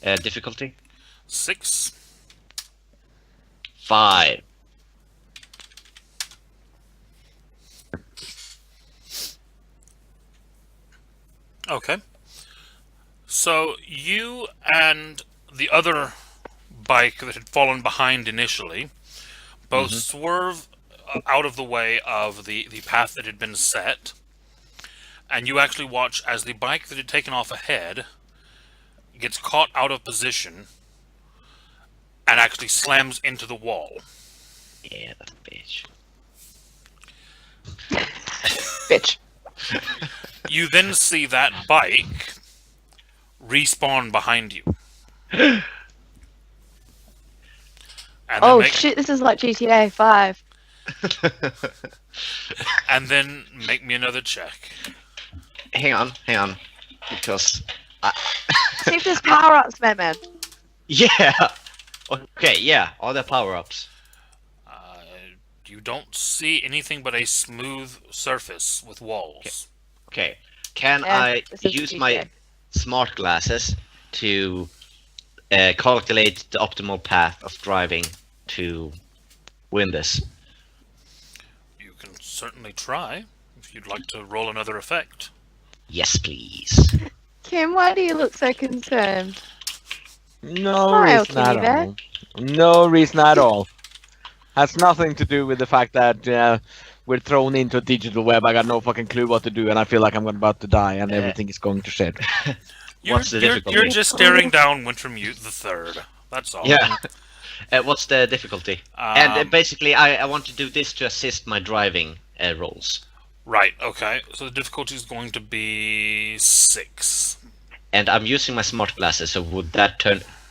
Difficulty? 6. 5. Okay. So you and the other bike that had fallen behind initially both swerve out of the way of the path that had been set, and you actually watch as the bike that had taken off ahead gets caught out of position and actually slams into the wall. Yeah, that bitch. Bitch. You then see that bike respawn behind you. And Oh shit, this is like GTA 5. And then make me another check. Hang on. Because... See if there's power-ups, man. Yeah! Okay, yeah, all the power-ups. You don't see anything but a smooth surface with walls. Okay, can I use my smart glasses to calculate the optimal path of driving to win this? You can certainly try, if you'd like to roll another effect. Yes, please. Kim, why do you look so concerned? No Smile, reason at Kitty Bear. all. No reason at all. Has nothing to do with the fact that we're thrown into a digital web. I got no fucking clue what to do, and I feel like I'm about to die, and everything is going to shit. What's the difficulty? You're just staring down Wintermute the Third. That's all. Yeah. What's the difficulty? And basically, I want to do this to assist my driving rolls. Right, okay. So the difficulty is going to be 6. And I'm using my smart glasses, so would that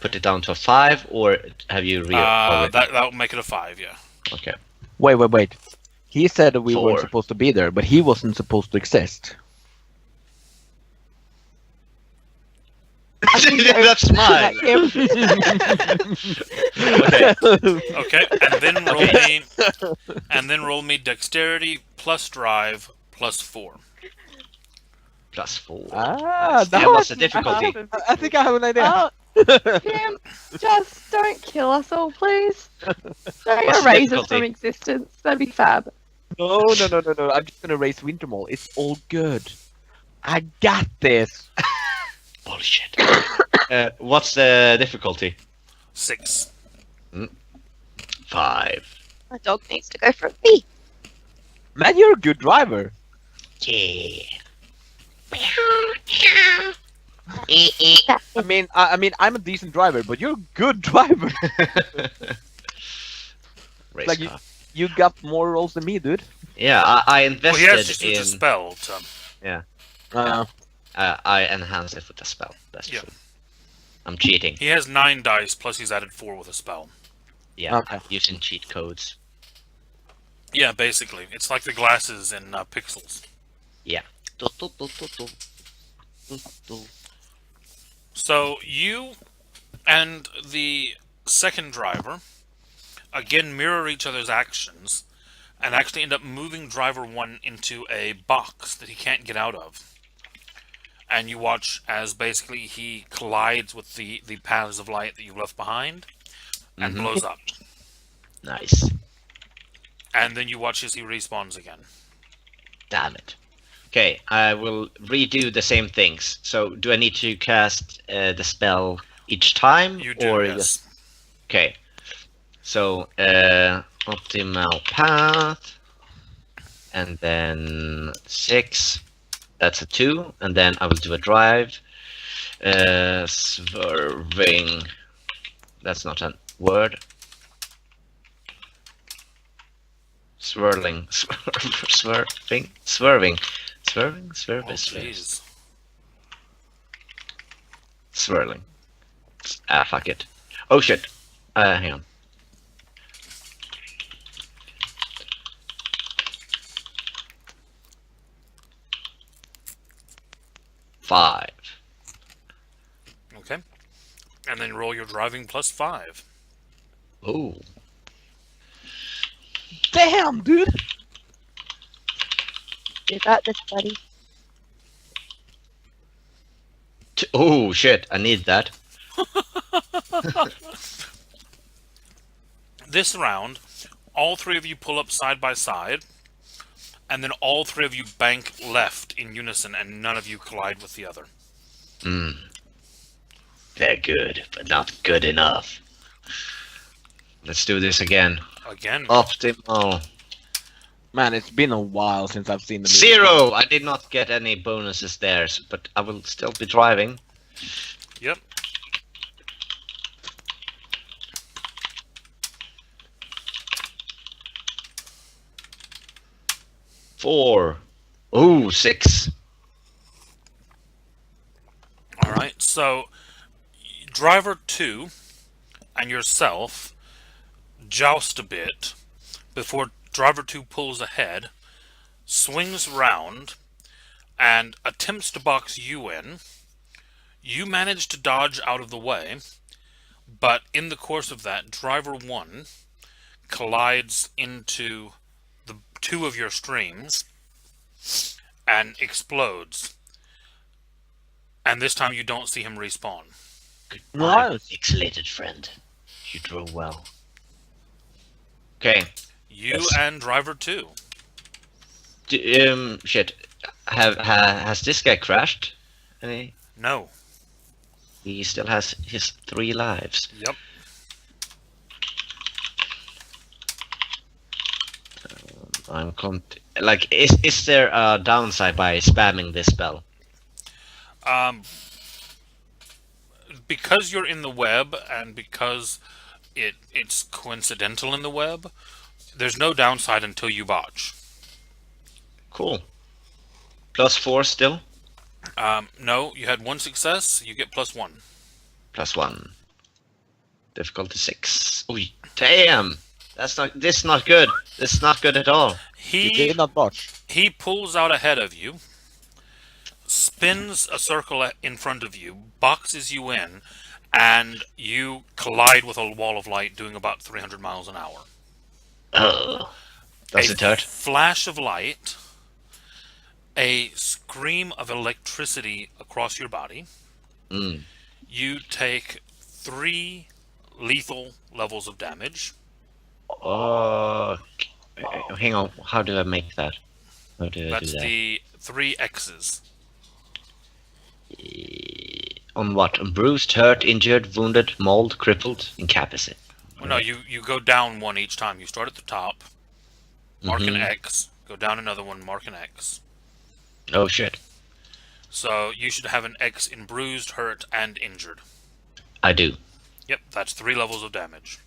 put it down to a 5, or have you that'll make it a 5, yeah. Okay. Wait. He said that we 4. weren't supposed to be there, but he wasn't supposed to exist. That's mine. Okay, and then roll me dexterity plus drive plus 4. Plus 4. Ah, Nice. What's the difficulty? I think I have an idea. Oh, Kim, just don't kill us all, please. Don't What's the erase us difficulty? from existence. That'd be fab. No. I'm just gonna raise Wintermall. It's all good. I got this. Bullshit. What's the difficulty? 6. 5. My dog needs to go for a pee. Man, you're a good driver. Yeah. I mean, I'm a decent driver, but you're a good driver. Race Like car. you got more rolls than me, dude. Yeah, I Well, invested he has just in... used a spell, so... I enhanced it with a spell. That's Yeah. true. I'm cheating. He has 9 dice, plus he's added 4 with a spell. Yeah, Okay. using cheat codes. Yeah, basically. It's like the glasses in Pixels. Yeah. So, you and the second driver, again, mirror each other's actions, and actually end up moving driver 1 into a box that he can't get out of. And you watch as basically he collides with the paths of light that you left behind, and blows up. Nice. And then you watch as he respawns again. Damn it. Okay, I will redo the same things. So, do I need to cast the spell each time? You do, or yes. just... Okay. So, optimal path. And then 6. That's a 2. And then I will do a drive. Swerving. That's not a word. Swerving. Swerving. Oh, jeez. Swirling. Ah, fuck it. Oh shit. Hang on. Five. Okay. And then roll your driving plus 5. Oh. Damn, dude. You got this, buddy. Oh shit, I need that. This round, all three of you pull up side by side, and then all three of you bank left in unison, and none of you collide with the other. They're good, but not good enough. Let's do this again. Again. Optimal. Man, it's been a while since I've seen the movie. 0! I did not get any bonuses there, but I will still be driving. Yep. 4. Ooh, 6. Alright, so driver 2 and yourself joust a bit before driver 2 pulls ahead, swings round, and attempts to box you in. You manage to dodge out of the way, but in the course of that, driver 1 collides into the 2 of your streams and explodes. And this time you don't see him respawn. Goodbye, Nice. pixelated friend. You drove well. Okay. You Yes. and driver 2. Shit. Has this guy crashed? Any? No. He still has his 3 lives. Yep. Is there a downside by spamming this spell? Because you're in the web and because it's coincidental in the web, there's no downside until you botch. Cool. +4 still? No, you had 1 success, you get +1. +1. Difficulty 6. Oh, damn! This is not good. This is not good at all. You He did not botch. He pulls out ahead of you, spins a circle in front of you, boxes you in, and you collide with a wall of light doing about 300 miles an hour. Oh. Does A it hurt? flash of light, a scream of electricity across your body. Mm. You take 3 lethal levels of damage. Oh. Hang on. How do I make that? How do I That's do that? the 3 X's. On what? On bruised, hurt, injured, wounded, mauled, crippled, incapacitated. Well, no, you go down 1 each time. You start at the top, mark an Mhm. X, go down another one, mark an X. Oh shit. So you should have an X in bruised, hurt, and injured. I do. Yep, that's 3 levels of damage.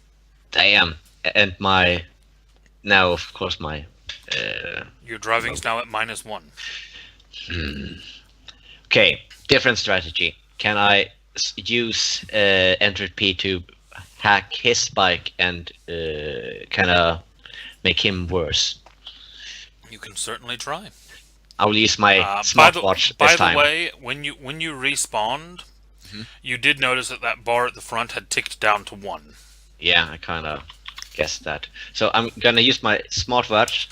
Damn. And now of course my Your driving's now at -1. okay, different strategy. Can I use Enter P to hack his bike and kind of make him worse? You can certainly try. I will use my By smartwatch this time. the way, when you respawned, you did notice that bar at the front had ticked down to 1. Yeah, I kind of guessed that. So I'm gonna use my smartwatch,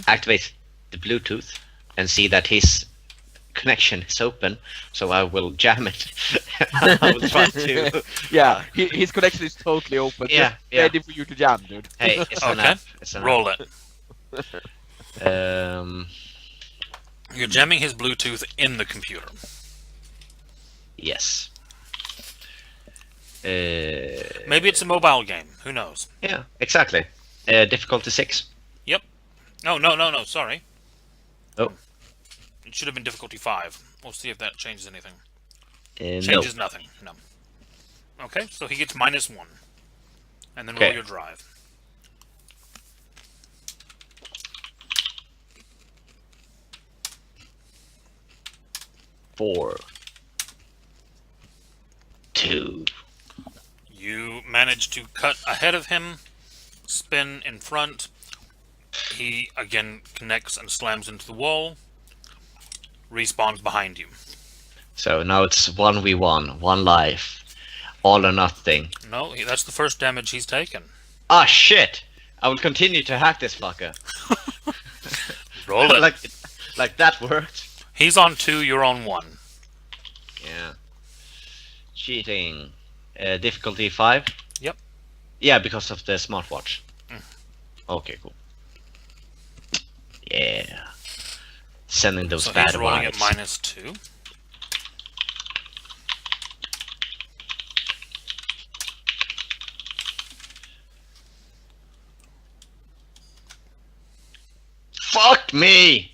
activate the Bluetooth, and see that his connection is open. So I will jam it. I will try to. Yeah, his connection is totally open. Yeah, Just yeah. ready for you to jam, dude. Hey, it's an Okay, app. It's an roll it. app. You're jamming his Bluetooth in the computer. Yes. Maybe it's a mobile game. Who knows? Yeah, exactly. Difficulty 6. Yep. No. Sorry. Oh. It should have been difficulty 5. We'll see if that changes anything. No. Changes nothing. No. Okay, so he gets -1. And then Okay. roll your drive. Four. 2. You manage to cut ahead of him, spin in front. He again connects and slams into the wall. Respawns behind you. So now it's 1v1, 1 life. All or nothing. No, that's the first damage he's taken. Ah, shit! I will continue to hack this fucker. Roll it. like that worked. He's on 2, you're on 1. Yeah. Cheating. Difficulty 5? Yep. Yeah, because of the smartwatch. Mm. Okay, cool. Yeah. Sending those So bad he's rolling at vibes. -2. Fuck me!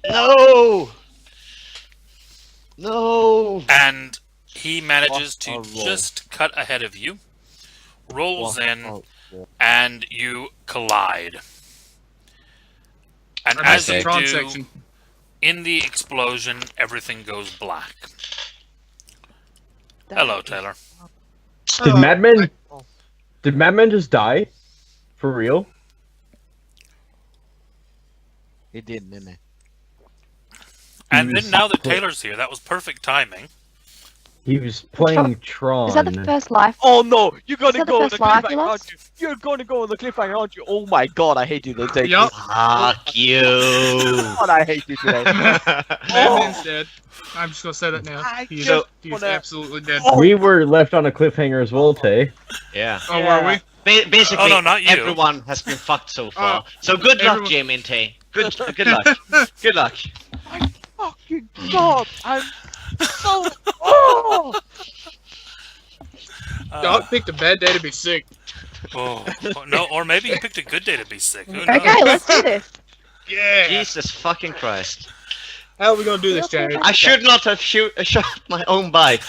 No! No! And he manages What to a roll. just cut ahead of you, rolls in, Oh, and you collide. And I as missed the you Tron do, section. in the explosion, everything goes black. Hello, Taylor. Did Oh, Madman? Did Madman just die? For real? He didn't he? And was then now that play- Taylor's here, that was perfect timing. He was playing Tron. Is that the first life? Oh no! You're gonna Is that the go on the first life you cliffhanger, aren't lost? you? You're gonna go on the cliffhanger, aren't you? Oh my god, I hate you today. Yup. Fuck you! God, I hate you today. Madman's dead. I'm just gonna say that now. I He's, just he's wanna- absolutely dead. Oh. We were left on a cliffhanger as well, Tay. Yeah. Oh, were we? Basically, Oh, no, not you. everyone has been fucked so far. So good luck, everyone- Jamie and Tay. Good luck. Good luck. Fucking god! I'm so. Oh! Doc picked a bad day to be sick. Oh, no, or maybe you picked a good day to be sick. Who knows? Okay, let's do this. Yeah. Jesus fucking Christ. How are we gonna do this, Jamie? I should not have shot my own bike.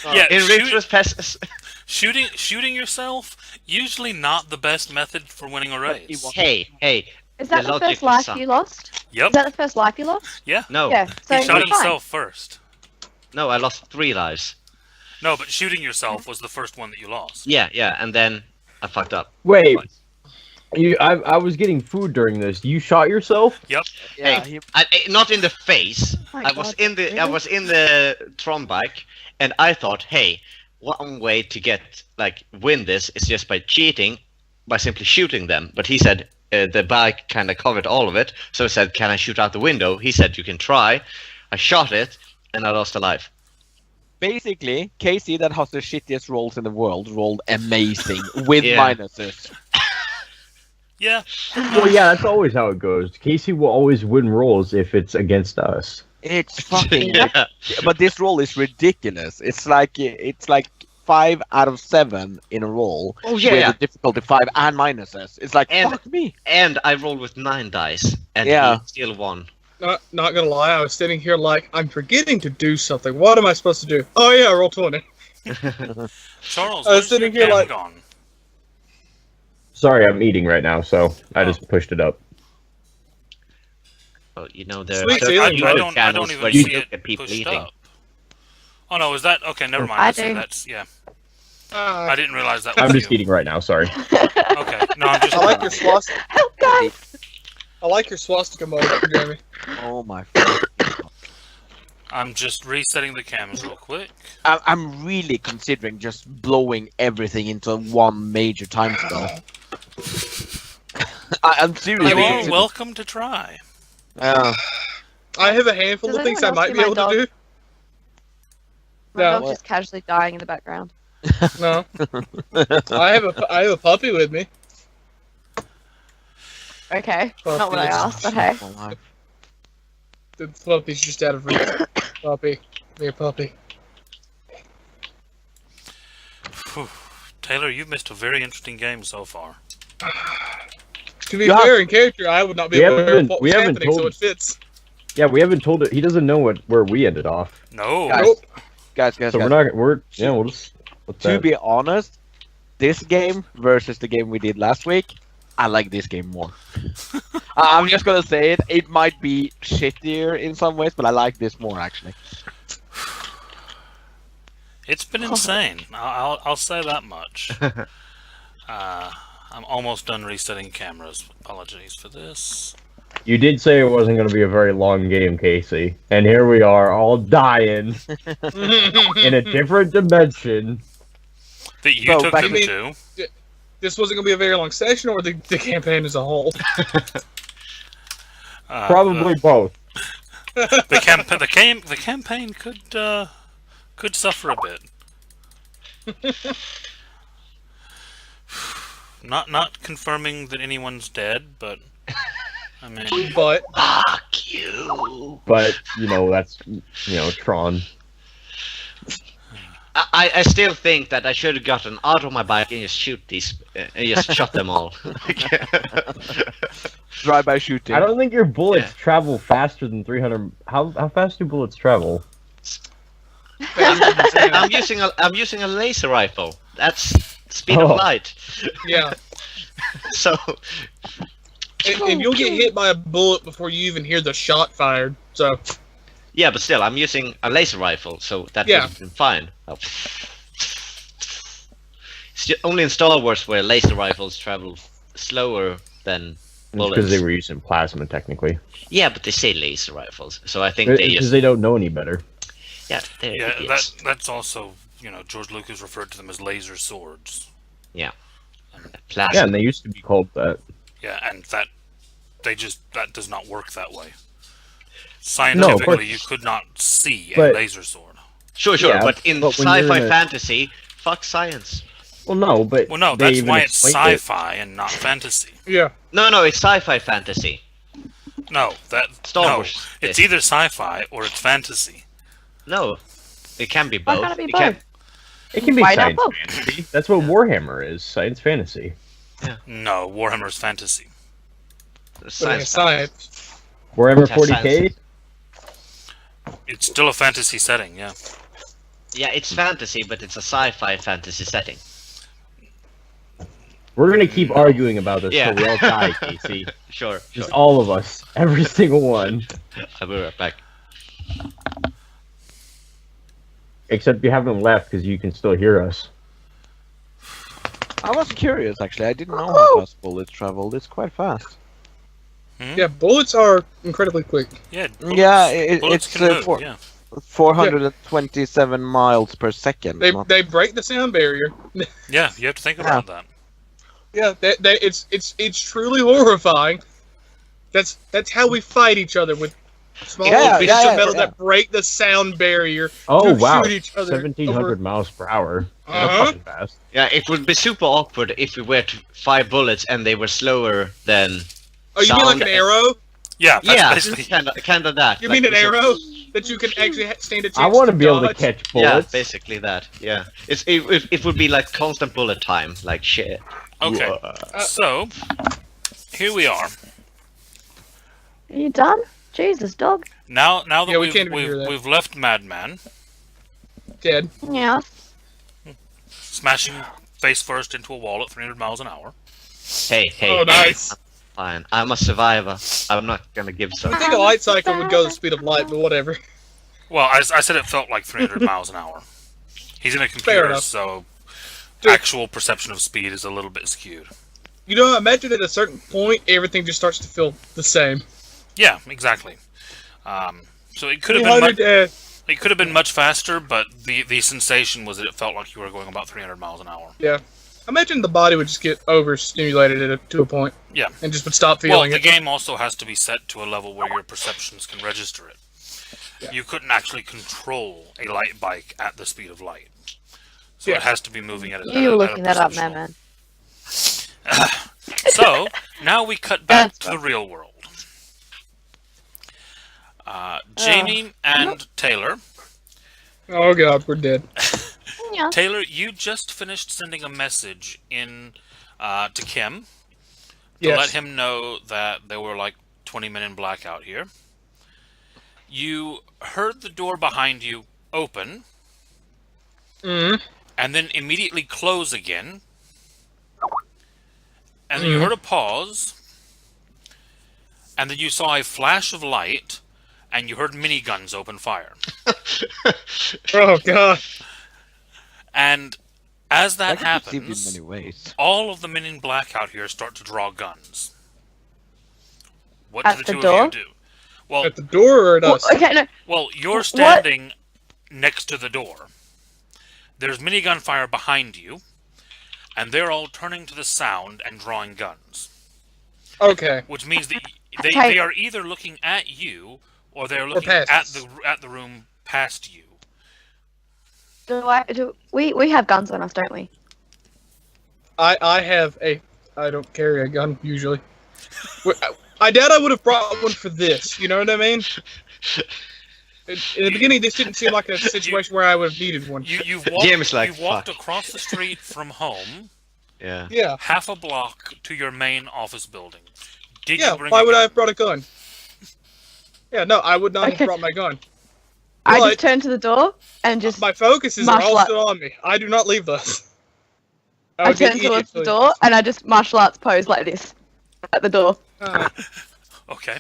Yeah, In retrospect, shooting yourself, usually not the best method for winning a race. hey, Is that The the logic first life sucks. you lost? Yep, Is that the first life you lost? no, Yeah. So he shot you're fine. himself first. no, I lost 3 lives. No, but shooting yourself was the first one that you lost. Yeah, and then I fucked up. Wait, Twice. I was getting food during this. You shot yourself? Yeah, Hey, not in the face. Oh my I was God, in the I really? was in the Tron bike, and I thought, hey, one way to get win this is just by cheating, by simply shooting them. But he said the bike kind of covered all of it, so I said, can I shoot out the window? He said you can try. I shot it, and I lost a life. basically, Casey, that has the shittiest rolls in the world, rolled amazing with Yeah. minuses. Yeah. Well, yeah, that's always how it goes. Casey will always win rolls if it's against us. It's fucking. Yeah. But this roll is ridiculous. It's like 5 out of 7 in a roll. Oh with yeah, the difficulty 5 and minuses. It's like And- fuck me. and I rolled with 9 dice, and Yeah. he still won. Not gonna lie, I was sitting here like, I'm forgetting to do something. What am I supposed to do? Oh yeah, roll 20. Charles, I was where's your sitting here cam like- gone? Sorry, I'm eating right now, so I just pushed it up. Well, you know, there Sweet are deal. certain I YouTube don't channels even where you see look it at people pushed eating. up. Oh no, is that okay? Never mind. I That's, do. that's yeah. I didn't realize that was I'm just you. eating right now, sorry. Okay, no, I'm just. I like your swastika. Help, guys! I like your swastika mode, Jeremy. Oh my fucking. I'm just resetting the cams real quick. I'm really considering just blowing everything into one major time spell. I'm seriously You are considering. welcome to try. Uh, I have a handful Does of things I anyone else might see be able my to do. My No. dog's just casually dying in the background. No. I have a puppy with me. Okay, Well, not what I yes. asked, but hey. The puppy's just out of reach. Puppy. Be a puppy. Phew. Taylor, you've missed a very interesting game so far. To be Yeah. fair, in character, I would not be We aware haven't- of what we was haven't happening, so told- it fits. Yeah, we haven't told it. He doesn't know where we ended off. No. Guys, Nope. guys, So we're not. We'll just. What's to that? be honest, this game versus the game we did last week, I like this game more. I'm just gonna say it. It might be shittier in some ways, but I like this more actually. It's been insane. I'll say that much. I'm almost done resetting cameras. Apologies for this. You did say it wasn't going to be a very long game, Casey, and here we are, all dying in a different dimension. That you So, took back them to- to. This wasn't going to be a very long session, or the campaign as a whole. Probably both. The campaign could suffer a bit. Not confirming that anyone's dead, but I mean, But Fuck you. But that's Tron. I still think that I should have gotten out of my bike and just shoot these, just shot them all. Drive-by shooting. I don't think your bullets travel faster than 300. How fast do bullets travel? I'm using a laser rifle. That's speed of Oh. light. yeah, So and you'll get hit by a bullet before you even hear the shot fired. So yeah, but still, I'm using a laser rifle, so that would Yeah. have been fine. Oh. It's only in Star Wars where laser rifles travel slower than bullets. Because they were using plasma, technically. Yeah, but they say laser rifles, so I think they Because just they don't know any better. they're yeah, idiots. that's also George Lucas referred to them as laser swords. Plasma. Yeah, and they used to be called that. Yeah, and that does not work that way. Scientifically, you could not see a But- laser sword. Sure, Yeah, but in but when you're sci-fi in a- fantasy, fuck science. Well, no, but Well, no, they that's even why it's explained it. sci-fi and not fantasy. yeah, No, it's sci-fi fantasy. No, Star Wars. It's either sci-fi or it's fantasy. No, it can be Why both. can't it be can- both? It can be Why not science both? fantasy. That's what Warhammer is, science fantasy. No, Warhammer's fantasy. but it's Science. science. Warhammer Has 40k? It's still a fantasy setting, yeah. Yeah, it's fantasy, but it's a sci-fi fantasy setting. We're gonna keep arguing about this Yeah. till we all die, Casey. Sure. Just all of us. Every single one. I'll be right back. Except you haven't left because you can still hear us. I was curious, actually. I didn't know how fast bullets traveled. It's quite fast. Yeah, bullets are incredibly quick. Yeah, Yeah, bullets it's can move, for- yeah. 427 miles per second. not- They break the sound barrier. Yeah, you have to think about that. Yeah, it's truly horrifying. That's how we fight each other, with small Yeah, pieces yeah, of metal yeah. that break the sound barrier. Oh to wow, shoot each other 1700 over- miles per hour. That's Uh-huh. fucking fast. Yeah, it would be super awkward if we were to fire bullets and they were slower than. Oh, you mean like Sound- an arrow? Yeah, that's Yeah, basically. kind of that. You like mean an we should- arrow that you can actually stand a chance I want to to be able to dodge? catch Yeah, bullets. basically that. Yeah, it would be like constant bullet time, like shit. Okay, so here we are. Are you done? Jesus, dog. Now that Yeah, we can't even hear that. we've left Madman, Dead. Yeah. smashing face first into a wall at 300 miles an hour. Hey, Oh, nice. fine. I'm a survivor. I'm not gonna give I some. think a light cycle would go the speed of light, but whatever. Well, I said it felt like 300 miles an hour. He's in a Fair computer, enough. so Dude. actual perception of speed is a little bit skewed. You know, imagine at a certain point, everything just starts to feel the same. Yeah, exactly. So it could have been 300, it could have been much faster, but the sensation was that it felt like you were going about 300 miles an hour. yeah. Imagine the body would just get overstimulated to a point. Yeah. And just would stop Well, feeling the it. game also has to be set to a level where your perceptions can register it. Yeah. You couldn't actually control a light bike at the speed of light. So Yeah. it has to be moving at a You at a looking that up, perceptual- man. So, now we cut back to the real world. Jamie and Taylor. Oh god, we're dead. Yeah. Taylor, you just finished sending a message in to Kim to Yes. let him know that there were like 20 men in black out here. You heard the door behind you open Mm-hmm. and then immediately close again. And then you heard a pause. And then you saw a flash of light and you heard miniguns open fire. Oh god. And as that That could be happens, perceived in many ways. all of the men in black out here start to draw guns. What At do the the two door? of you do? Well, At the door or at Well, us? okay, no. well, you're What? standing next to the door. There's minigun fire behind you, and they're all turning to the sound and drawing guns. Okay. Which means that Okay. they are either looking at you or they're looking past at us. the room past you. We have guns on us, don't we? I don't carry a gun usually. I doubt I would have brought one for this. You know what I mean? In the beginning, this didn't seem like a situation where I would have needed one. You've Jim's like, walked "Fuck." across the street from home, Yeah. Yeah. half a block to your main office building. Did Yeah. you bring Why a would gun? I have brought a gun? Yeah. No, I would not Okay. have brought my gun. I But- just turn to the door and just My focuses are martial all art. still on me. I do not leave those. I would be turn an towards idiot the to- door and I just martial arts pose like this at the door. Okay.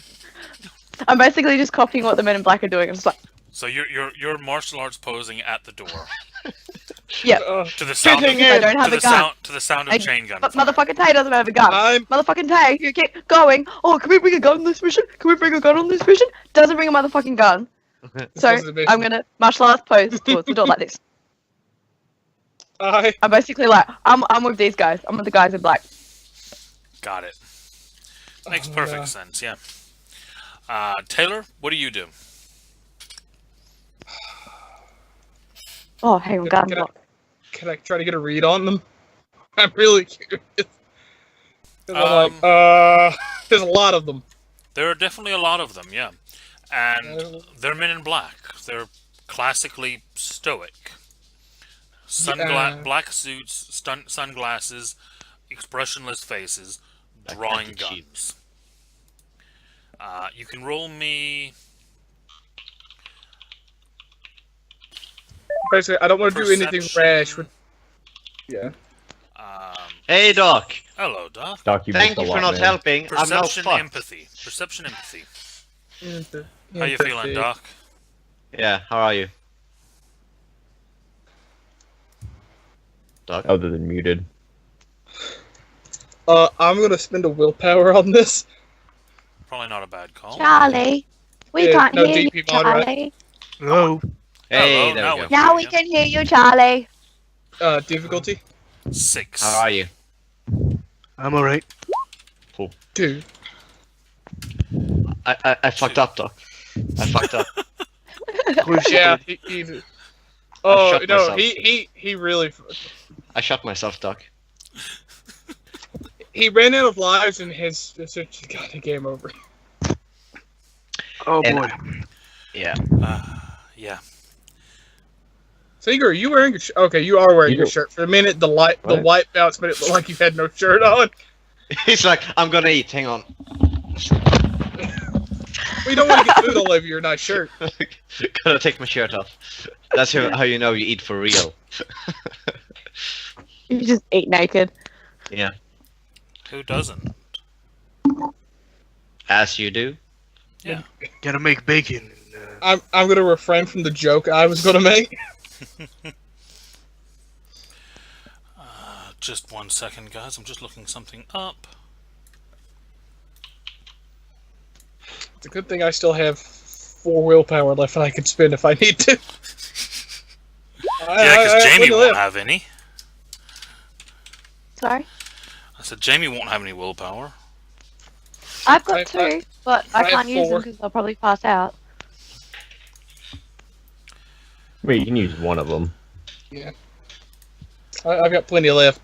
I'm basically just copying what the men in black are doing. I'm just like, So you're martial arts posing at the door yeah. to the sound of, Getting I in. don't have a gun. to the sound of I- chain gun. But fire. motherfucking Tay doesn't have a gun. I'm Motherfucking Tay, you keep going. Oh, can we bring a gun on this mission? Can we bring a gun on this mission? Doesn't bring a motherfucking gun. So wasn't a mission. I'm gonna martial arts pose towards the door like this. I I'm basically like, I'm with these guys. I'm with the guys in black. Got it. Makes Oh, perfect yeah. sense. Yeah. Taylor, what do you do? Oh, hang on, gun. Can I- can I try to get a read on them? I'm really curious. 'Cause I'm like, there's a lot of them. There are definitely a lot of them. Yeah, and they're men in black. They're classically stoic. Yeah. Black suits, sunglasses, expressionless faces, Like drawing anti-cheat. guns. You can roll me. Basically, I don't want to do anything Perception. rash. Yeah. Hey, Doc. Hello, Doc. Doc, you Thank missed a you lot, for not man. helping. I'm now Perception, fucked. empathy. Perception, empathy. Mm-hmm. How you feeling, Doc? Yeah, how are you? Doc? Other than muted. I'm gonna spend a willpower on this. Probably not a bad call. Charlie, we Yeah, can't no, hear you, DP mod, right? Charlie. Hello. Hey, Hello, there now we go. we- Now we can hear you, Charlie. Difficulty? 6. How are you? I'm alright. Two. I fucked up, Doc. I fucked up. Yeah, oh, shot no, myself. he really... I shot myself, Doc. He ran out of lives and has essentially got the game over. Oh And- boy. Yeah. Yeah. Seeger, are you wearing your shirt? Okay, you are wearing You your do. shirt. For a minute, the What? white bounced made it look like you had no shirt on. He's like, I'm gonna eat. Hang on. We don't want to get food all over your nice shirt. Gotta take my shirt off. That's how you know you eat for real. You just eat naked. Yeah. Who doesn't? As you do. Gotta make bacon. I'm gonna refrain from the joke I was gonna make. Just 1 second, guys. I'm just looking something up. It's a good thing I still have 4 willpower left and I can spend if I need to. Yeah, because Jamie wouldn't won't live. have any. Sorry? I said Jamie won't have any willpower. I've got I- 2, but I I have can't use them 4. because I'll probably pass out. Wait, you can use one of them. I've got plenty left.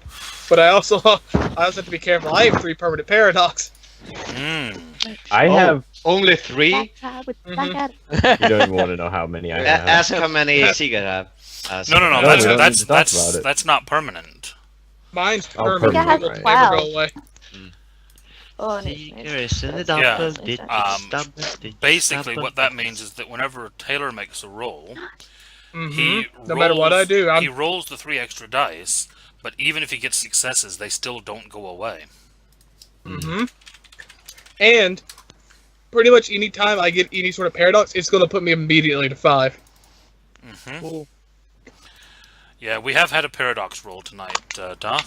But I also have to be careful. I have 3 permanent paradox. Mm. I Oh. have. Only 3? Black tie with black hat. You don't even want to know how many I have. Ask how many Seeger have. No, No, we don't need that's to talk about it. that's not permanent. Mine's Oh, permanent. permanent, It will right. never Wow. go away. Oh, and Seeger it's is in the Yeah. double digits, Um, double digits, Basically, double what that digits. means is that whenever Taylor makes a roll, Mhm. he No matter what I do, he rolls the 3 extra dice. But even if he gets successes, they still don't go away. Mm-hmm. And pretty much any time I get any sort of paradox, it's going to put me immediately to 5. Hmm. Ooh. Yeah, we have had a paradox roll tonight, Doc.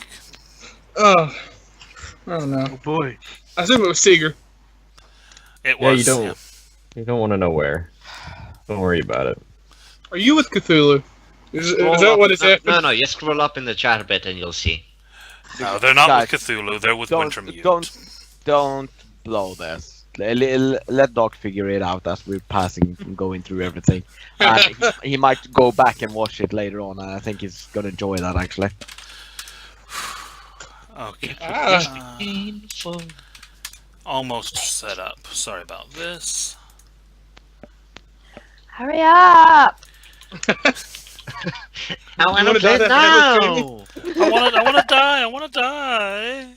Oh no! Oh boy. I assume it was Seeger. It Yeah, was. you don't. You don't want to know where. Don't worry about it. Are you with Cthulhu? Is Scroll that up- what it's no, happening? no, just scroll up in the chat a bit and you'll see. No, they're not Guys, with Cthulhu. They're with Don't Wintermute. don't blow this. let Doc figure it out as we're passing and going through everything. He might go back and watch it later on, and I think he's gonna enjoy that actually. Okay. Painful. Almost set up. Sorry about this. Hurry up! I want wanna to play die now. I wanna die. I wanna die.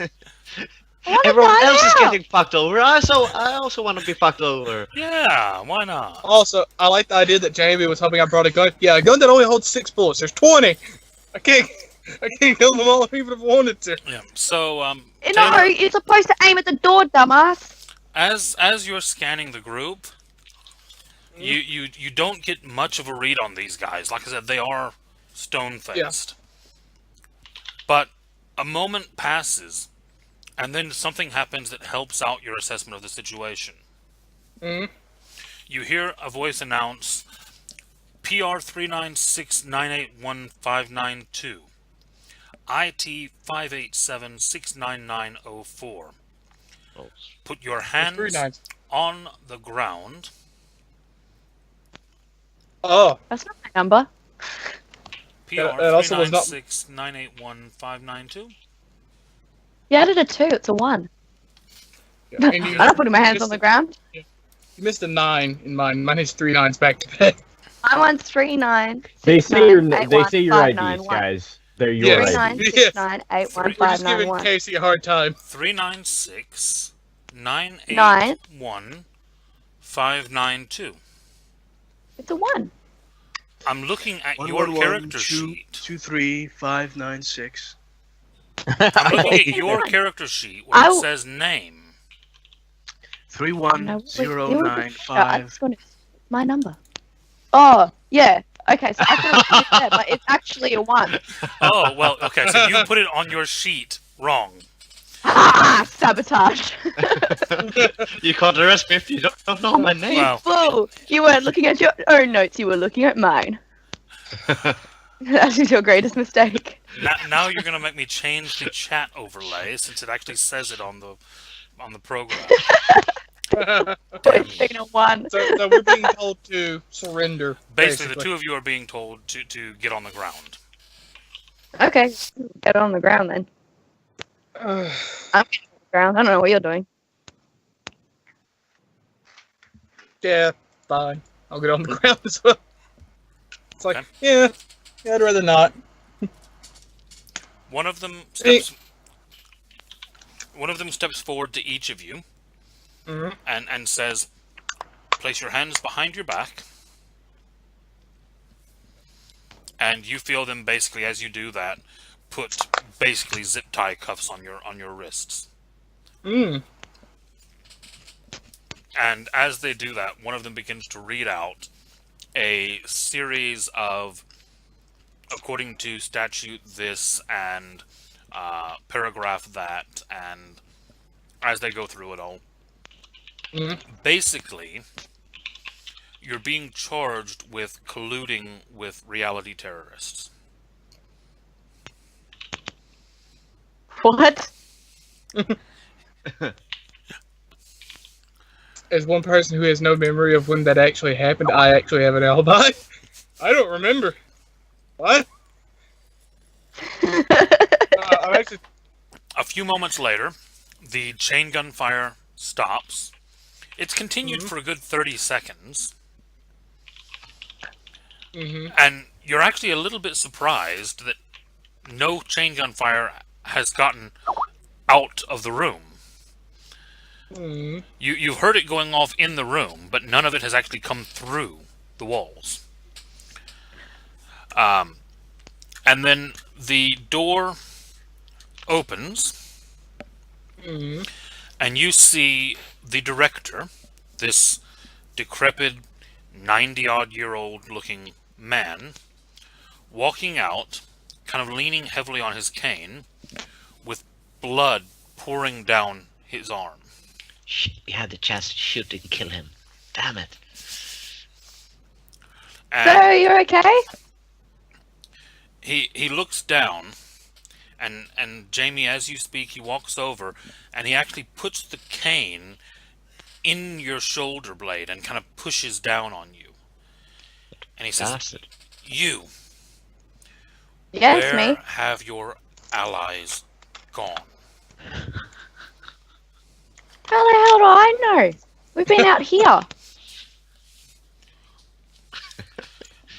Everyone die else is now. getting fucked over. I also want to be fucked over. Yeah, why not? Also, I like the idea that Jamie was hoping I brought a gun. Yeah, a gun that only holds 6 bullets. There's 20. I can't kill them all even if I wanted to. Yeah. So, No, Taylor, you're supposed to aim at the door, dumbass. as you're scanning the group, you don't get much of a read on these guys. Like I said, they are stone-faced. But a moment passes, and then something happens that helps out your assessment of the situation. Mhm. You hear a voice announce, PR 396981592, IT 587-69904. Put your There's hands 3 nines. on the ground. Oh, That's not my number. PR That also was not- 396981592. You added a 2, it's a 1. yeah. I'm And you, not putting my hands on the ground. you missed a 9 in mine. Mine is 3 nines back to back. I want 39. They say your Eight, they one, say your five, IDs, nine, one. guys. They're your Yeah. IDs. 396981 We're just giving 591. Casey a hard time. 396981592. It's a 1. I'm looking at One, your one, character two, sheet. 23596. I'm looking at your character sheet where I it w- says name. I was 31095. gonna my number. Oh, yeah. Okay, so I can put it there, but it's actually a 1. Oh, well, okay, so you put it on your sheet wrong. Ah, sabotage. You can't arrest me if you don't know my name. Wow. Fool! You weren't looking at your own notes, you were looking at mine. That is your greatest mistake. Now you're gonna make me change the chat overlay since it actually says it on the program. It's taken a 1. So we're being told to surrender. Basically, the two of you are being told to get on the ground. Okay, get on the ground then. I'm getting on the ground. I don't know what you're doing. Yeah, fine. I'll get on the ground as well. It's like, Okay. yeah, I'd rather not. One of them steps forward to each of you Mhm. and says, place your hands behind your back. And you feel them basically, as you do that, put basically zip tie cuffs on your wrists. Mm. And as they do that, one of them begins to read out a series of, according to statute this and paragraph that, and as they go through it all, basically, you're being charged with colluding with reality terrorists. What? As one person who has no memory of when that actually happened, I actually have an alibi. I don't remember. What? I'm actually. A few moments later, the chain gun fire stops. It's continued for a good 30 seconds. And you're actually a little bit surprised that no chain gun fire has gotten out of the room. You've heard it going off in the room, but none of it has actually come through the walls. And then the door opens, and you see the director, this decrepit, 90-odd-year-old looking man, walking out, kind of leaning heavily on his cane, with blood pouring down his arm. Shit, we had the chance to shoot and kill him. Damn it. And So, you're okay? he looks down, and Jamie, as you speak, he walks over, and he actually puts the cane in your shoulder blade and kind of pushes down on you. And he says, Bastard. "You, Yes, where me. have your allies gone?" How the hell do I know? We've been out here.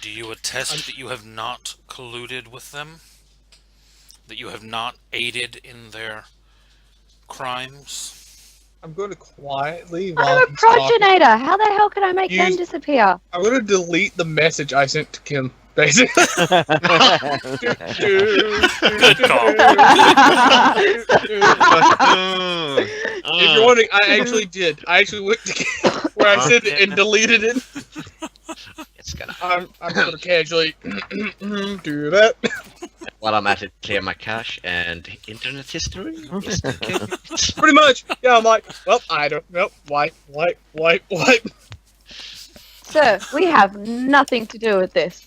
Do you attest that you have not colluded with them? That you have not aided in their crimes? I'm going to quietly, while I'm a he's talking, progenitor. How the hell can I make them Use- disappear? I'm going to delete the message I sent to Kim, basically. Good call. If you're wondering, I actually did. I actually went to Kim where I said it and deleted it. It's gonna. I'm going to casually do that. While I'm at it, clear my cache and internet history. Is okay. Pretty much. Yeah, I'm like, well, I don't know. Wipe. Sir, we have nothing to do with this.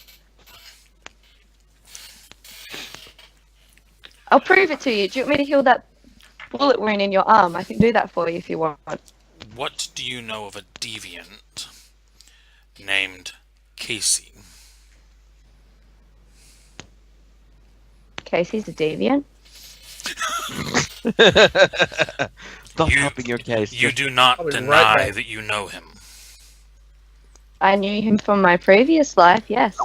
I'll prove it to you. Do you want me to heal that bullet wound in your arm? I can do that for you if you want. What do you know of a deviant named Casey? Casey's a deviant. Stop You- helping your case. You do not I'll be right deny back. that you know him. I knew him from my previous life, yes.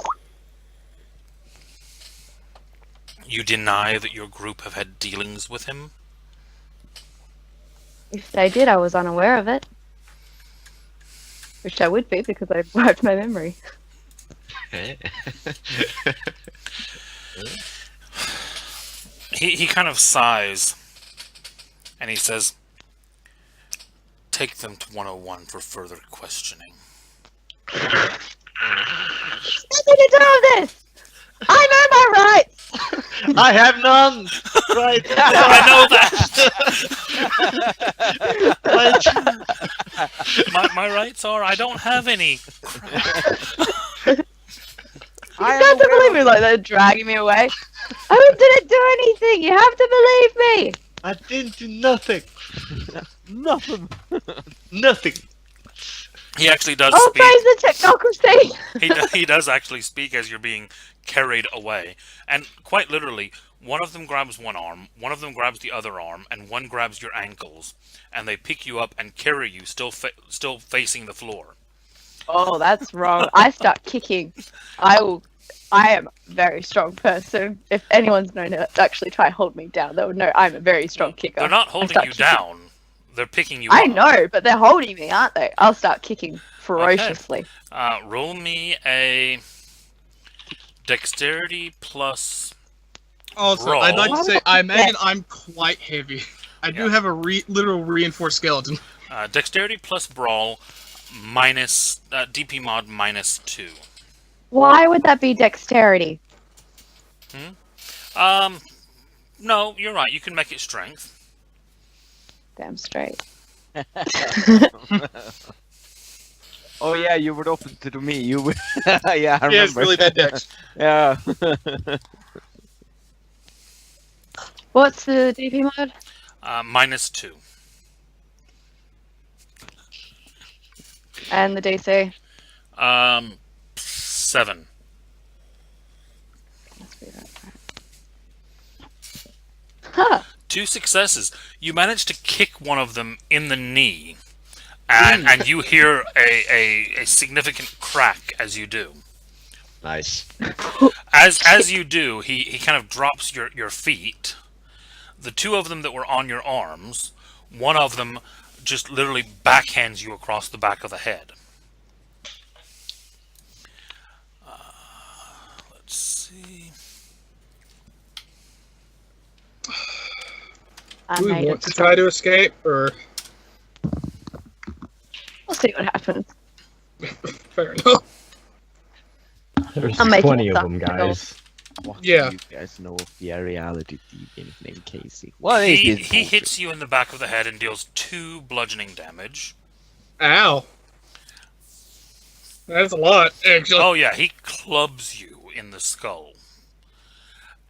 You deny that your group have had dealings with him? If they did, I was unaware of it. Which I would be because I wiped my memory. He kind of sighs, and he says, "Take them to 101 for further questioning." Nothing to do with this! I know my rights! I have none. Right. I know that! My rights are I don't have any. You have to believe me like that, dragging me away. I didn't do anything! You have to believe me! I didn't do nothing. Nothing. Nothing. He actually does Oh, speak. praise the technocracy! He does actually speak as you're being carried away. And quite literally, one of them grabs one arm, one of them grabs the other arm, and one grabs your ankles. And they pick you up and carry you, still facing the floor. Oh, that's wrong. I start kicking. I am a very strong person. If anyone's known to actually try and hold me down, they would know I'm a very strong kicker. They're not I holding start you kicking. down. They're picking you I up. know, but they're holding me, aren't they? I'll start kicking ferociously. Roll me a dexterity plus. Also, Brawl. I'd like to say, I imagine Yeah. I'm quite heavy. I do Yeah. have a literal reinforced skeleton. Dexterity plus brawl minus DP mod -2. Why would that be dexterity? No, you're right. You can make it strength. Damn straight. Oh yeah, you would open to me. You would. Yeah, I remember. Yeah, it's really bad dex. Yeah. What's the DP mode? -2. And the DC? 7. Must be that, right. Huh. 2 successes. You manage to kick one of them in the knee, and you hear a significant crack as you do. Nice. As you do, he kind of drops your feet. The two of them that were on your arms, one of them just literally backhands you across the back of the head. Let's see. I Do we made want it. to try to escape, or We'll see what happens. fair enough? There's I'm making 20 of some them, guys. What Yeah. do you guys know of the reality deviant named Casey? What is He this hits bullshit? you in the back of the head and deals 2 bludgeoning damage. Ow. That's a lot, actually. Oh yeah, he clubs you in the skull.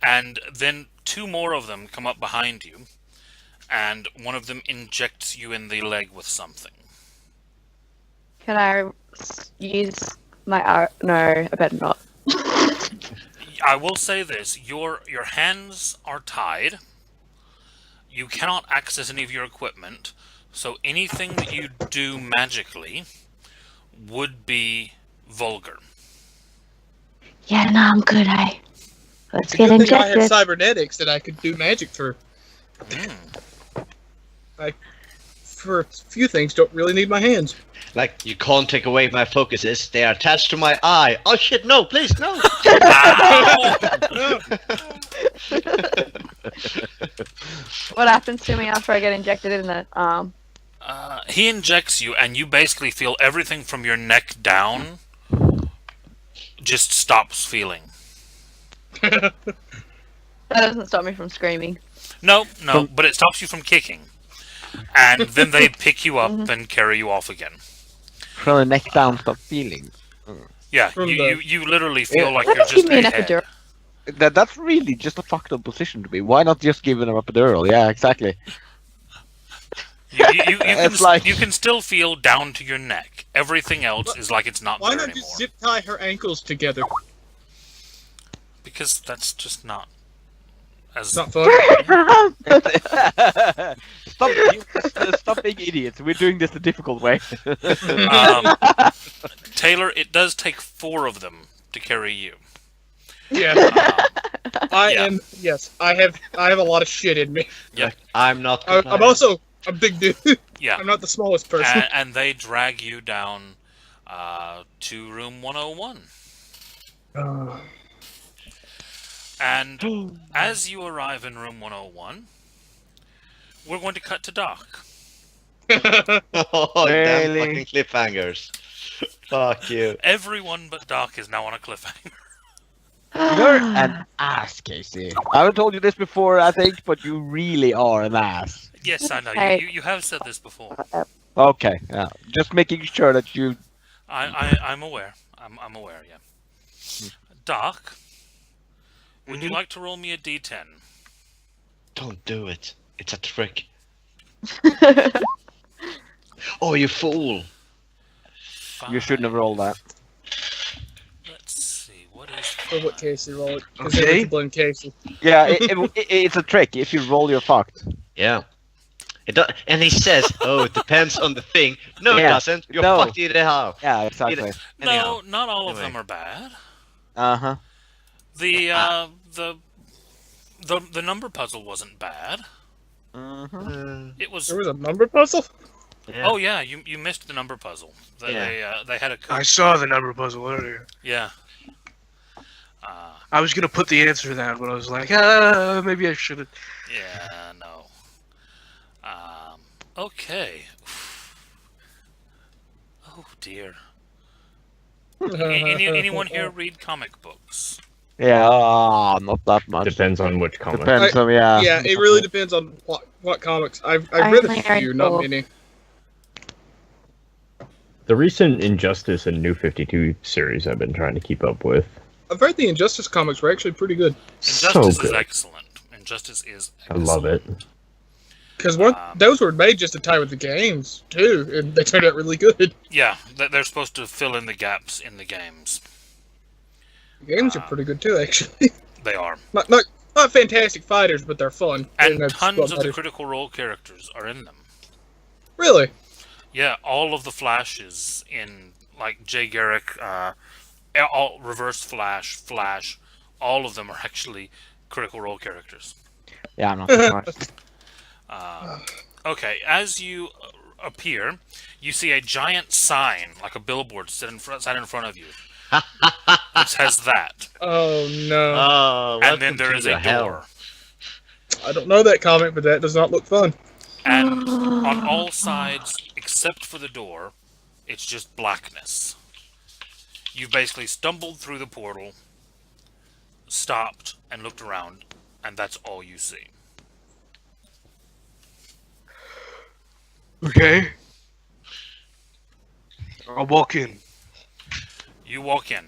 And then 2 more of them come up behind you, and one of them injects you in the leg with something. Can I use my arrow? No, I better not. I will say this: your hands are tied. You cannot access any of your equipment, so anything that you do magically would be vulgar. Yeah, no, I'm good, eh? Let's It's a get good thing I have injected. cybernetics that I could do magic through. For a few things, don't really need my hands. Like, you can't take away my focuses. They are attached to my eye. Oh shit, no, please, no. No. What happens to me after I get injected in the arm? He injects you, and you basically feel everything from your neck down just stops feeling. That doesn't stop me from screaming. No, but it stops you from kicking. And then they pick you up and carry you off again. From the neck down, stop feeling. Yeah, From you literally feel like Why you're don't you just give me a an head. epidural? That's really just a fucked up position to be. Why not just give him an epidural? Yeah, exactly. It's like- You can still feel down to your neck. Everything else is like it's not Why there not anymore. just zip tie her ankles together? Because that's just not as It's not fun. Stop being idiots. We're doing this the difficult way. Taylor, it does take 4 of them to carry you. Yeah. Yeah. am. Yes, I have a lot of shit in me. Yep. I'm not. I'm also a big dude. Yeah. I'm not the smallest person. And they drag you down to room 101. And as you arrive in room 101, we're going to cut to Doc. Oh, damn Really? fucking cliffhangers. Fuck you. Everyone but Doc is now on a cliffhanger. You're an ass, Casey. I haven't told you this before, I think, but you really are an ass. Yes, I know. Hey. You have said this before. Okay, yeah. Just making sure that you... I'm aware. I'm aware, yeah. Doc, would you like to roll me a d10? Don't do it. It's a trick. Oh, you fool. You shouldn't have rolled that. Let's see, what is... For what Casey roll it? Because Okay. they blame Casey. Yeah, it's a trick. If you roll, you're fucked. Yeah. And he says, "Oh, it depends on the thing." No, Yeah. it doesn't. You're No. fucked either how. Yeah, exactly. No, Anyhow. not all of Anyway. them are bad. Uh-huh. The number puzzle wasn't bad. Mm-hmm. It was... There was a number puzzle? Yeah. Oh yeah, you missed the number puzzle. They had a I saw the number puzzle earlier. yeah. I was gonna put the answer down, but I was like, maybe I shouldn't. Yeah, no. Okay. Oh dear. Anyone here read comic books? Yeah, not that much. Depends on which comic. Depends on, yeah. Yeah, it really depends on what comics. I've I read a only few, read not four. many. The recent Injustice and New 52 series I've been trying to keep up with. I've heard the Injustice comics were actually pretty good. So Injustice is good. excellent. Injustice is I excellent. love it. Because Um, those were made just to tie with the games, too, and they turned out really good. Yeah, they're supposed to fill in the gaps in the games. The games are pretty good, too, actually. They are. Not fantastic fighters, but they're fun. And that's tons what of the matters. Critical Role characters are in them. Really? Yeah, all of the Flashes in, like, Jay Garrick, all Reverse Flash, all of them are actually Critical Role characters. Yeah, I'm not surprised. Okay, as you appear, you see a giant sign, like a billboard, set in front of you. It says that. Oh, no. Oh, And then welcome there to is the a hell. door. I don't know that comic, but that does not look fun. And on all sides, except for the door, it's just blackness. You basically stumbled through the portal, stopped, and looked around, and that's all you see. Okay. I'll walk in. You walk in.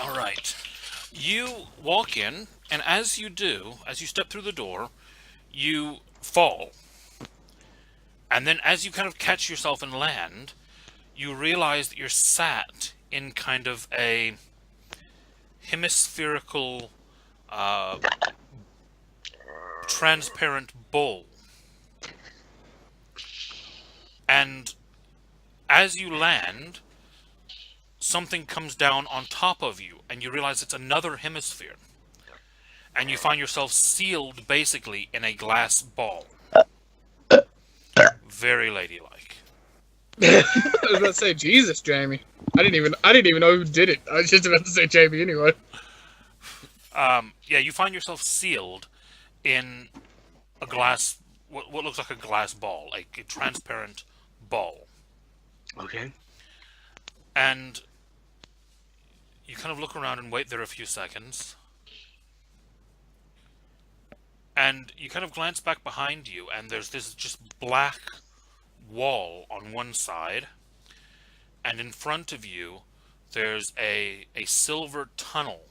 Alright. You walk in, and as you do, as you step through the door, you fall. And then as you kind of catch yourself and land, you realize that you're sat in kind of a hemispherical, transparent bowl. And as you land, something comes down on top of you, and you realize it's another hemisphere. And you find yourself sealed, basically, in a glass ball. Very ladylike. I was about to say, Jesus, Jamie. I didn't even know who did it. I was just about to say Jamie anyway. Yeah, you find yourself sealed in a glass, what looks like a glass ball, like a transparent ball. Okay. And you kind of look around and wait there a few seconds. And you kind of glance back behind you, and there's this just black wall on one side. And in front of you, there's a silver tunnel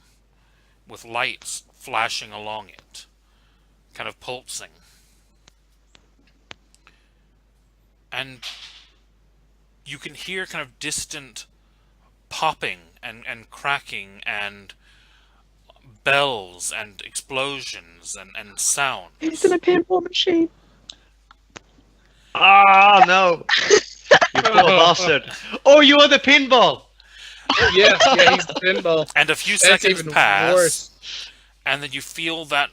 with lights flashing along it, kind of pulsing. And you can hear kind of distant popping and cracking and bells and explosions and sounds. He's in a pinball machine. Ah, no! You poor bastard! Oh, you are the pinball! Yeah, he's the pinball. And a few That's seconds even pass, worse. and then you feel that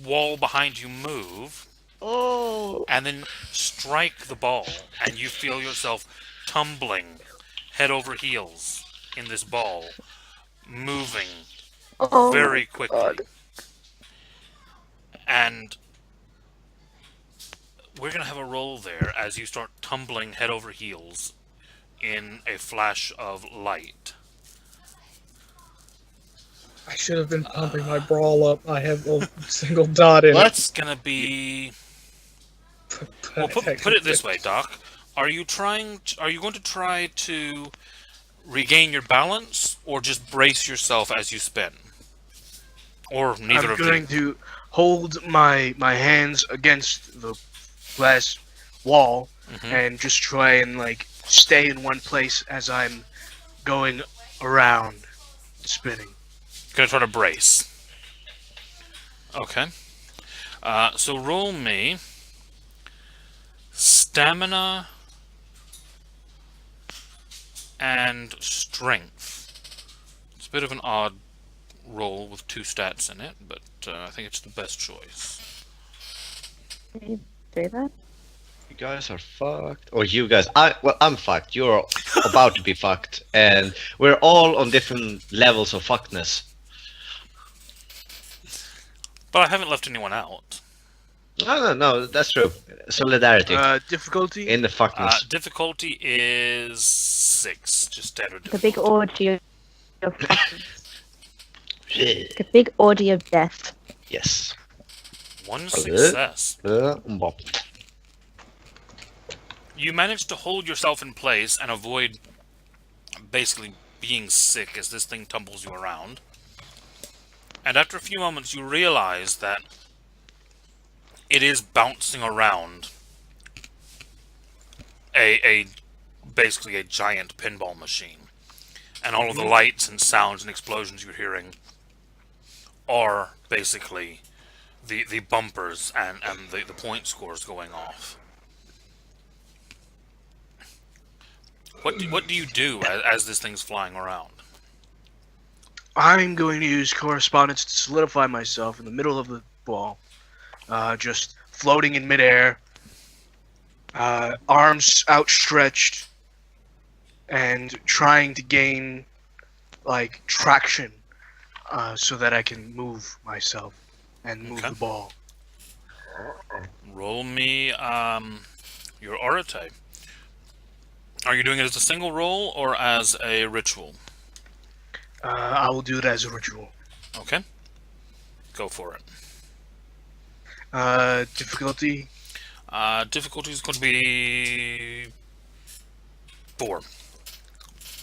wall behind you move, Oh! and then strike the ball, and you feel yourself tumbling head over heels in this ball, moving Oh, very quickly. God. And we're going to have a roll there as you start tumbling head over heels in a flash of light. I should have been pumping my brawl up. I have a single dot in That's going to be... it. Well, put it this way, Doc. Are you going to try to regain your balance, or just brace yourself as you spin? Or neither I'm of going you? to hold my hands against the glass wall Mhm. and just try and like stay in one place as I'm going around spinning. Gonna try to brace. Okay. So roll me stamina and strength. It's a bit of an odd roll with 2 stats in it, but I think it's the best choice. Can you do that? You guys are fucked. Or you guys. I'm fucked. You're about to be fucked. And we're all on different levels of fuckedness. But I haven't left anyone out. No, that's true. Solidarity. Difficulty? In the fuckness. Difficulty is 6, just standard The big difficulty. orgy of fucking. The big orgy of death. Yes. 1 success. Bop. You managed to hold yourself in place and avoid basically being sick as this thing tumbles you around. And after a few moments, you realize that it is bouncing around basically a giant pinball machine. And all of the lights and sounds and explosions you're hearing are basically the bumpers and the point scores going off. What do you do as this thing's flying around? I'm going to use correspondence to solidify myself in the middle of the ball. Just floating in midair, arms outstretched, and trying to gain, like, traction so that I can move myself and move Okay. the ball. Roll me your Arate. Are you doing it as a single roll or as a ritual? I will do it as a ritual. Okay. Go for it. Difficulty? Difficulty is going to be 4.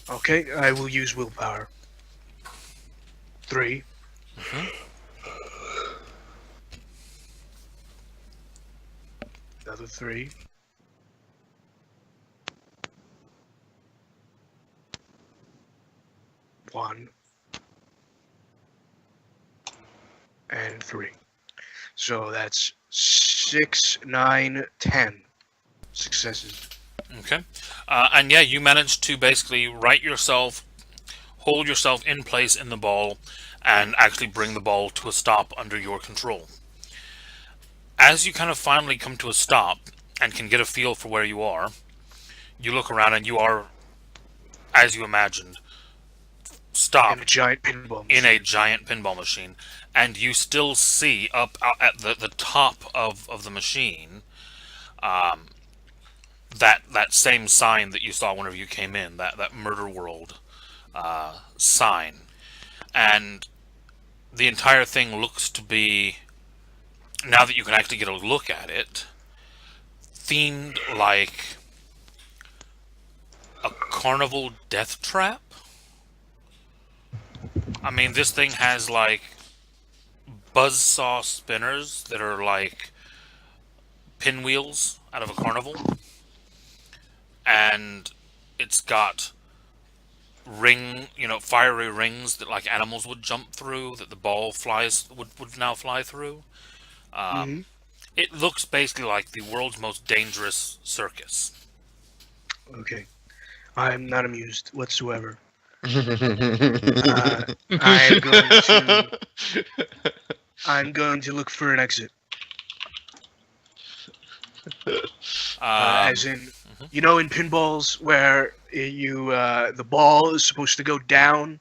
Okay, I will use willpower. 3. Another 3. 1 and 3. So that's 6, 9, 10 successes. Okay. And yeah, you managed to basically hold yourself in place in the ball, and actually bring the ball to a stop under your control. As you kind of finally come to a stop and can get a feel for where you are, you look around and you are, as you imagined, stopped And a giant pinball. in a giant pinball machine, and you still see up at the top of the machine that same sign that you saw whenever you came in, that Murder World sign. And the entire thing looks to be, now that you can actually get a look at it, themed like a carnival death trap. I mean, this thing has like buzzsaw spinners that are like pinwheels out of a carnival, and it's got fiery rings that like animals would jump through, that the ball would now fly through. It looks basically like the world's most dangerous circus. Okay. I'm not amused whatsoever. I'm going to look for an exit. As in, you know, in pinballs where the ball is supposed to go down,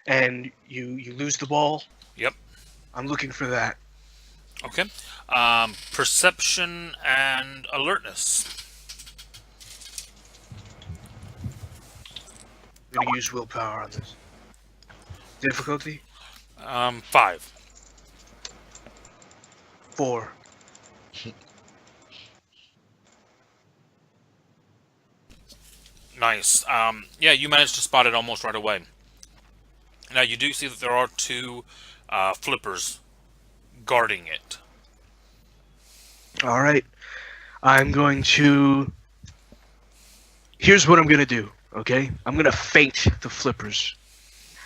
and you lose the ball. Yep. I'm looking for that. Okay. Perception and alertness. I'm gonna use willpower on this. Difficulty 5. 4. Nice. Yeah, you managed to spot it almost right away. Now, you do see that there are 2 flippers guarding it. All right. Here's what I'm gonna do. Okay, I'm gonna feint the flippers.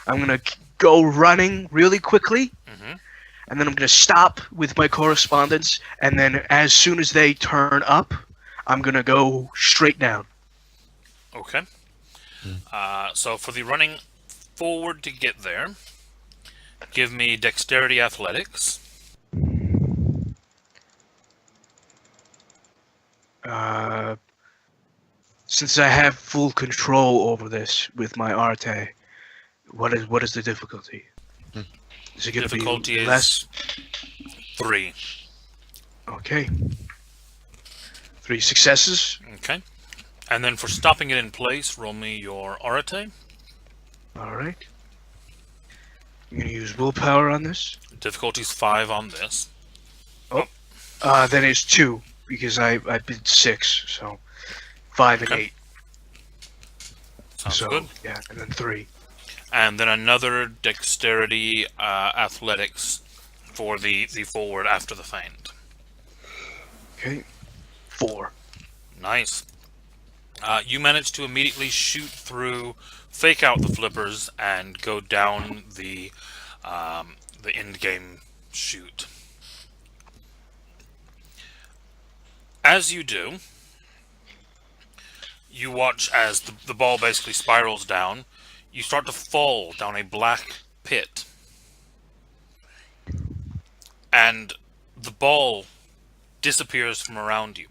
I'm gonna go running really quickly, and then I'm gonna stop with my correspondence, and then as soon as they turn up, I'm gonna go straight down. Okay. So for the running forward to get there, give me dexterity athletics. Since I have full control over this with my Arte, what is the difficulty? Is it going to Difficulty be is less? 3. Okay. 3 successes. Okay. And then for stopping it in place, roll me your Arate. All right. I'm going to use willpower on this. Difficulty's 5 on this. Then it's 2 because I did 6, so 5 and Okay. 8. Sounds So good. yeah, and then 3. And then another dexterity athletics for the forward after the feint. Okay. 4. Nice. You manage to immediately shoot through, fake out the flippers, and go down the end game chute. As you do, you watch as the ball basically spirals down. You start to fall down a black pit. And the ball disappears from around you.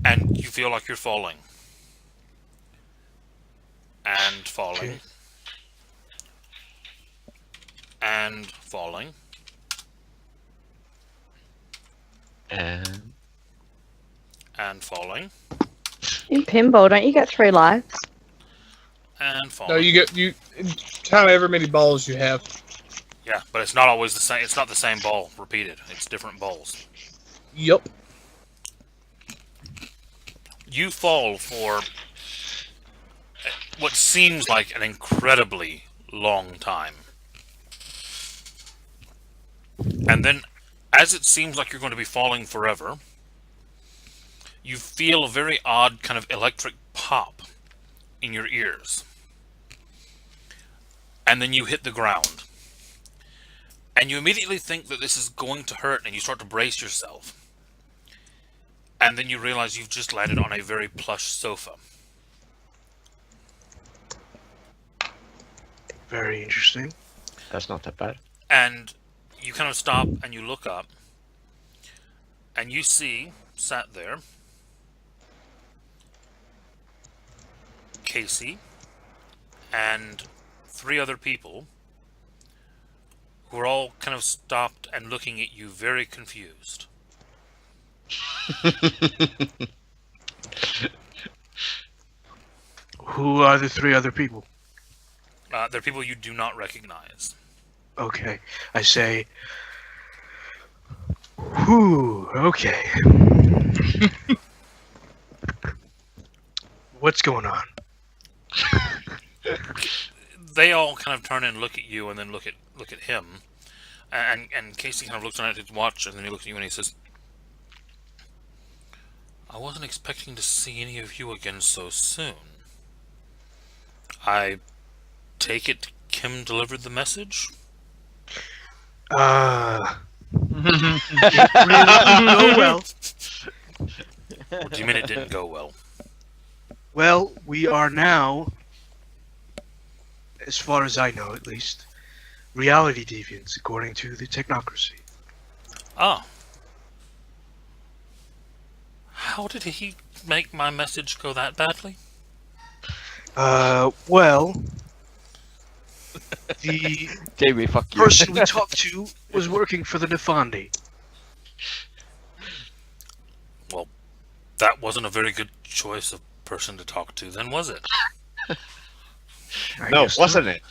And you feel like you're falling. And falling. Okay. And falling. And And falling. In pinball, don't you get 3 lives? And falling. No, you however many balls you have. Yeah, but it's not always the same. It's not the same ball repeated. It's different balls. Yup. You fall for what seems like an incredibly long time. And then, as it seems like you're going to be falling forever, you feel a very odd kind of electric pop in your ears. And then you hit the ground. And you immediately think that this is going to hurt, and you start to brace yourself. And then you realize you've just landed on a very plush sofa. Very interesting. That's not that bad. And you kind of stop and you look up. And you see, sat there, Casey and 3 other people who are all kind of stopped and looking at you very confused. Who are the 3 other people? They're people you do not recognize. Okay, I say. Whew, okay. What's going on? They all kind of turn and look at you, and then look at him. And Casey kind of looks down at his watch, and then he looks at you and he says, "I wasn't expecting to see any of you again so soon. I take it Kim delivered the message?" It really didn't go well. What do you mean it didn't go well? Well, we are now, as far as I know at least, reality deviants according to the Technocracy. Ah. How did he make my message go that badly? Well, the Jamie, fuck you. person we talked to was working for the Nefandi. Well, that wasn't a very good choice of person to talk to then, was it? I No, guess wasn't it?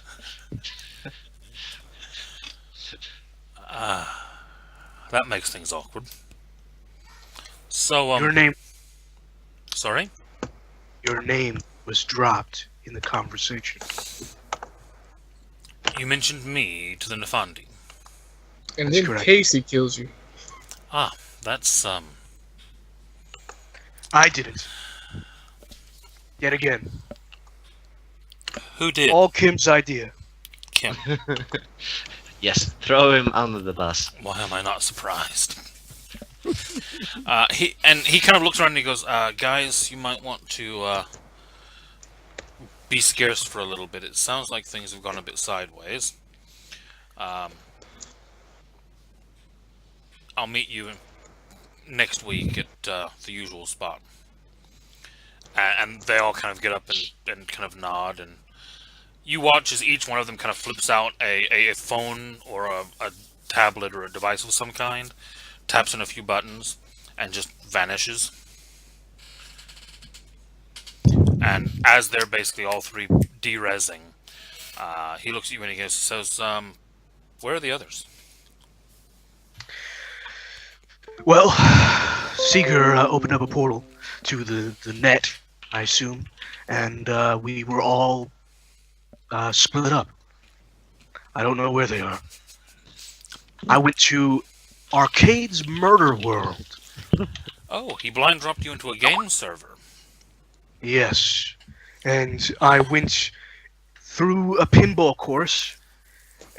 That makes things awkward. So, Your name sorry? Your name was dropped in the conversation. You mentioned me to the Nefandi. And That's then correct. Casey kills you. Ah, that's, I didn't. Yet again, who did? all Kim's idea. Kim. Yes, throw him under the bus. Why am I not surprised? He kind of looks around and he goes, "Guys, you might want to be scarce for a little bit. It sounds like things have gone a bit sideways. I'll meet you next week at the usual spot." And they all kind of get up and kind of nod, and you watch as each one of them kind of flips out a phone or a tablet or a device of some kind, taps on a few buttons, and just vanishes. And as they're basically all 3 de-resing, he looks at you and he says, "Where are the others?" Well, Seeger opened up a portal to the net, I assume, and we were all split up. I don't know where they are. I went to Arcade's Murder World. Oh, he blind dropped you into a game server. Yes, and I went through a pinball course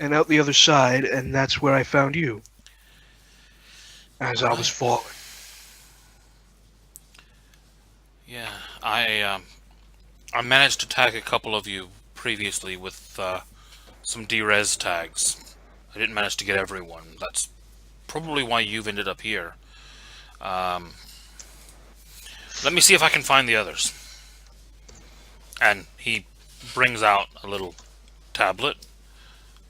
and out the other side, and that's where I found you. As I was falling. Yeah, I managed to tag a couple of you previously with some D-res tags. I didn't manage to get everyone. That's probably why you've ended up here. Let me see if I can find the others. And he brings out a little tablet,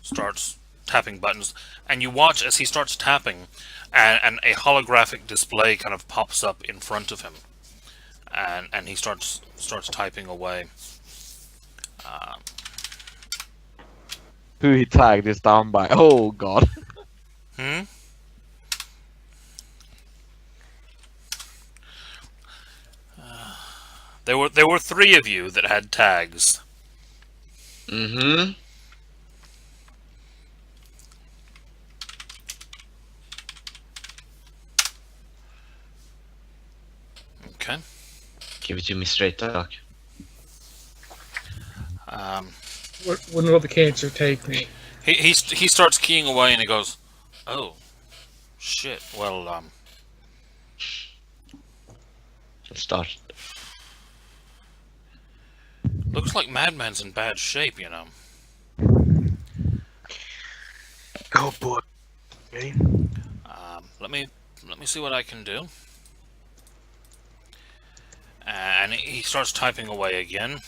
starts tapping buttons, and you watch as he starts tapping, and a holographic display kind of pops up in front of him, and he starts typing away. Who he tagged is down by. Oh god. There were 3 of you that had tags. Mm-hmm. Okay. Give it to me straight, Doc. When will the cancer take me? He starts keying away and he goes, "Oh, shit. Well, Let's start. looks like Madman's in bad shape, you know." Oh boy. Okay. Let me see what I can do. And he starts typing away again.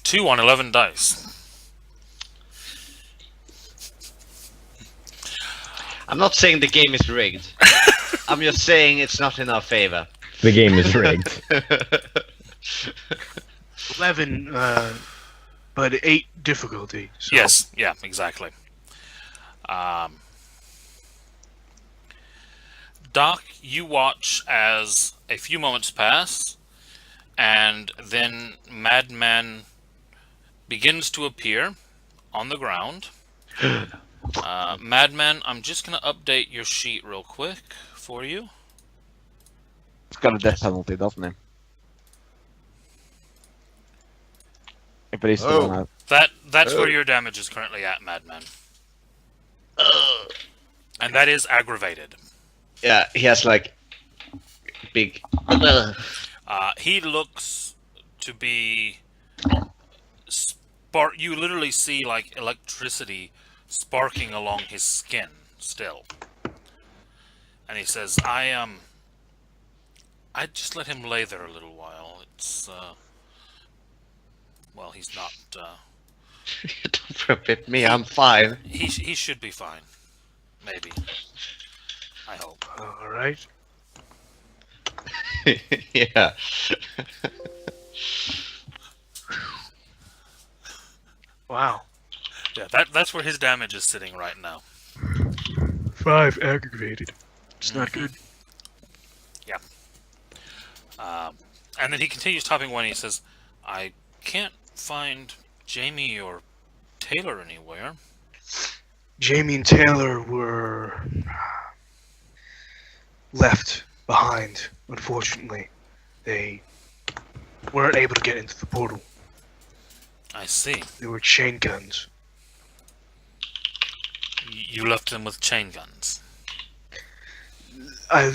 Two on 11 dice. I'm not saying the game is rigged. I'm just saying it's not in our favor. The game is rigged. 11, but 8 difficulty. So. Yes, yeah, exactly. Doc, you watch as a few moments pass, and then Madman begins to appear on the ground. Madman, I'm just going to update your sheet real quick for you. It's got a death penalty, doesn't it? If it is still alive. That's where your damage is currently at, Madman. And that is aggravated. Yeah, he has like big. He looks to be you literally see like electricity sparking along his skin still. And he says, I just let him lay there a little while. It's well, he's not Don't forbid me, I'm fine. he should be fine. Maybe. I hope. Alright. Yeah. Wow. Yeah, that's where his damage is sitting right now. 5 aggravated. It's not good. Yeah. And then he continues typing away and he says, I can't find Jamie or Taylor anywhere. Jamie and Taylor were left behind, unfortunately. They weren't able to get into the portal. I see. They were chain guns. You left them with chain guns. I